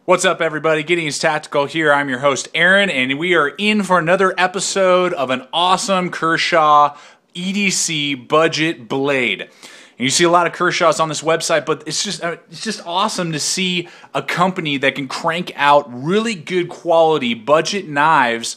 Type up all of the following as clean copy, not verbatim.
What's up, everybody? Gideon's Tactical here. I'm your host, Aaron, and we are in for another episode of an awesome Kershaw EDC budget blade. And you see a lot of Kershaws on this website, but it's just awesome to see a company that can crank out really good quality budget knives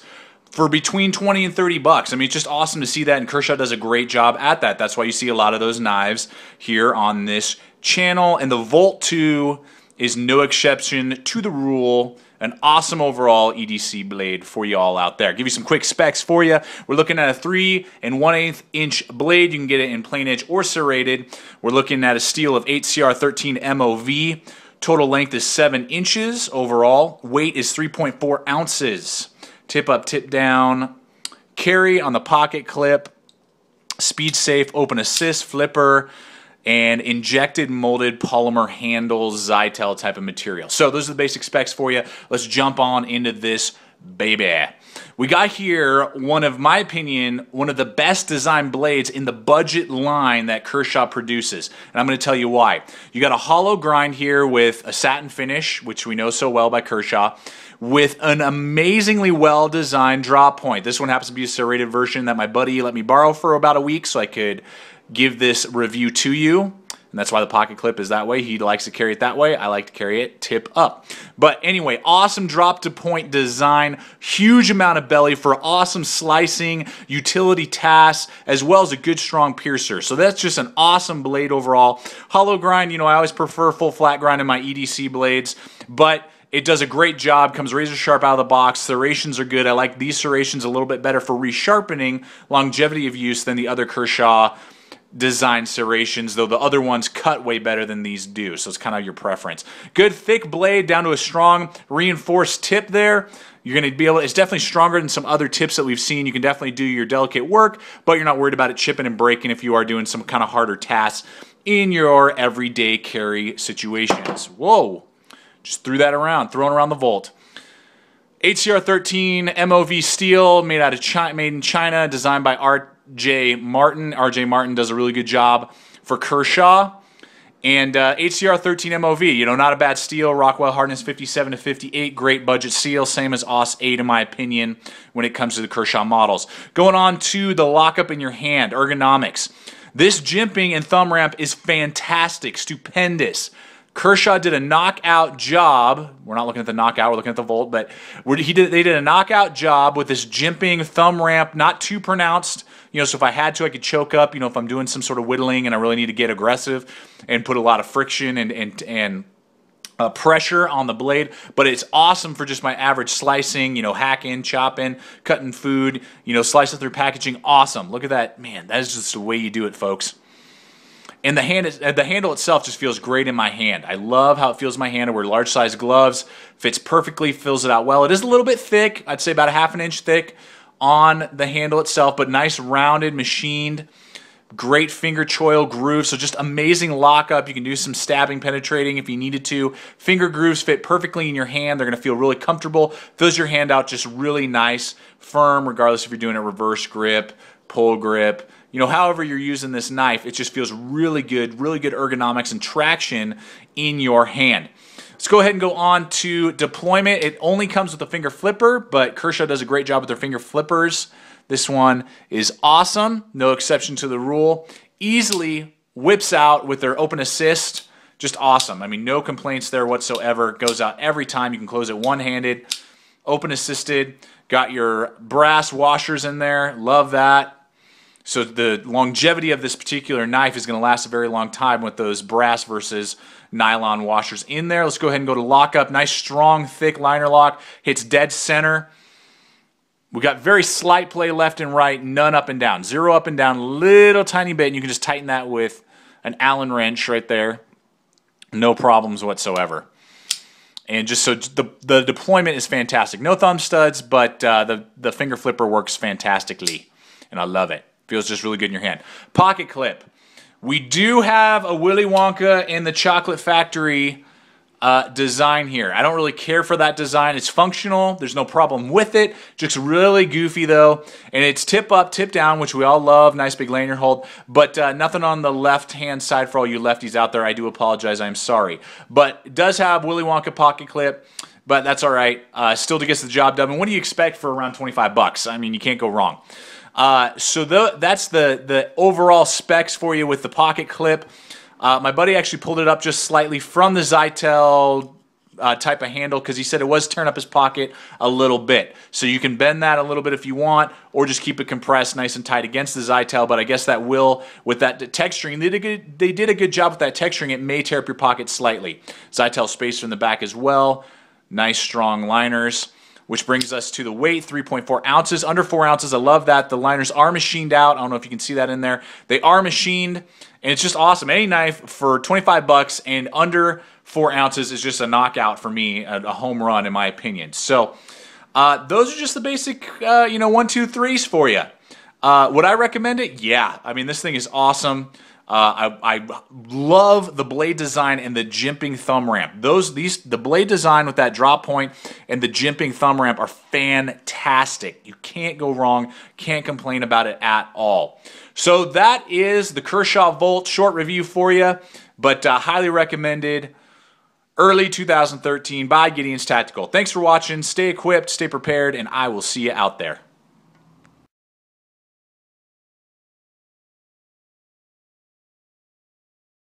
for between 20 and 30 bucks. I mean, it's just awesome to see that, and Kershaw does a great job at that. That's why you see a lot of those knives here on this channel, and the Volt II is no exception to the rule. An awesome overall EDC blade for you all out there. Give you some quick specs for you. We're looking at a 3 1/8 inch blade. You can get it in plain edge or serrated. We're looking at a steel of 8CR13 MOV. Total length is 7 inches overall. Weight is 3.4 ounces. Tip up, tip down. Carry on the pocket clip. Speed safe, open assist, flipper, and injected molded polymer handles, Zytel type of material. So those are the basic specs for you. Let's jump on into this baby. We got here, in my opinion, one of the best designed blades in the budget line that Kershaw produces. And I'm going to tell you why. You got a hollow grind here with a satin finish, which we know so well by Kershaw, with an amazingly well-designed drop point. This one happens to be a serrated version that my buddy let me borrow for about a week so I could give this review to you, and that's why the pocket clip is that way. He likes to carry it that way. I like to carry it tip up. But anyway, awesome drop to point design, huge amount of belly for awesome slicing, utility tasks, as well as a good strong piercer. So that's just an awesome blade overall. Hollow grind, you know, I always prefer full flat grind in my EDC blades, but it does a great job, comes razor sharp out of the box. Serrations are good. I like these serrations a little bit better for resharpening, longevity of use than the other Kershaw design serrations, though the other ones cut way better than these do, so it's kind of your preference. Good thick blade down to a strong reinforced tip there. You're going to be able, it's definitely stronger than some other tips that we've seen. You can definitely do your delicate work, but you're not worried about it chipping and breaking if you are doing some kind of harder tasks in your everyday carry situations. Whoa, just threw that around, throwing around the Volt. HCR13 MOV steel, made in China, designed by R.J. Martin. R.J. Martin does a really good job for Kershaw. And HCR13 MOV, you know, not a bad steel. Rockwell hardness 57 to 58, great budget steel, same as AUS 8 in my opinion when it comes to the Kershaw models. Going on to the lockup in your hand, ergonomics. This jimping and thumb ramp is fantastic, stupendous. Kershaw did a knockout job. We're not looking at the knockout, we're looking at the Volt, but they did a knockout job with this jimping thumb ramp, not too pronounced. You know, so if I had to, I could choke up, you know, if I'm doing some sort of whittling and I really need to get aggressive and put a lot of friction and pressure on the blade. But it's awesome for just my average slicing, you know, hacking, chopping, cutting food, you know, slicing through packaging. Awesome. Look at that. Man, that is just the way you do it, folks. And the handle itself just feels great in my hand. I love how it feels in my hand. I wear large size gloves. Fits perfectly, fills it out well. It is a little bit thick. I'd say about a ½ inch thick on the handle itself, but nice rounded, machined, great finger choil groove. So just amazing lockup. You can do some stabbing, penetrating if you needed to. Finger grooves fit perfectly in your hand. They're going to feel really comfortable. Fills your hand out just really nice, firm, regardless if you're doing a reverse grip, pull grip. You know, however you're using this knife, it just feels really good ergonomics and traction in your hand. Let's go ahead and go on to deployment. It only comes with a finger flipper, but Kershaw does a great job with their finger flippers. This one is awesome, no exception to the rule. Easily whips out with their open assist, just awesome. I mean, no complaints there whatsoever. Goes out every time. You can close it one-handed, open assisted. Got your brass washers in there, love that. So the longevity of this particular knife is going to last a very long time with those brass versus nylon washers in there. Let's go ahead and go to lockup. Nice, strong, thick liner lock. Hits dead center. We got very slight play left and right, none up and down. 0 up and down, little tiny bit, and you can just tighten that with an Allen wrench right there. No problems whatsoever. And just so the deployment is fantastic. No thumb studs, but the finger flipper works fantastically, and I love it. Feels just really good in your hand. Pocket clip. We do have a Willy Wonka in the Chocolate Factory design here. I don't really care for that design. It's functional. There's no problem with it. Just really goofy though. And it's tip up, tip down, which we all love. Nice big lanyard hold. But nothing on the left-hand side for all you lefties out there. I do apologize. I'm sorry. But it does have Willy Wonka pocket clip. But that's all right. Still gets the job done. And what do you expect for around 25 bucks? I mean, you can't go wrong. So that's the overall specs for you with the pocket clip. My buddy actually pulled it up just slightly from the Zytel type of handle because he said it was turn up his pocket a little bit. So you can bend that a little bit if you want, or just keep it compressed nice and tight against the Zytel. But I guess that will, with that texturing, they did a good job with that texturing. It may tear up your pocket slightly. Zytel spacer in the back as well. Nice strong liners. Which brings us to the weight, 3.4 ounces, under 4 ounces. I love that. The liners are machined out. I don't know if you can see that in there. They are machined, and it's just awesome. Any knife for 25 bucks and under 4 ounces is just a knockout for me, a home run in my opinion. So those are just the basic, 1, 2, 3s for you. Would I recommend it? Yeah. I mean, this thing is awesome. I love the blade design and the jimping thumb ramp. The blade design with that drop point and the jimping thumb ramp are fantastic. You can't go wrong. Can't complain about it at all. So that is the Kershaw Volt short review for you, but highly recommended. Early 2013 by Gideon's Tactical. Thanks for watching. Stay equipped, stay prepared, and I will see you out there.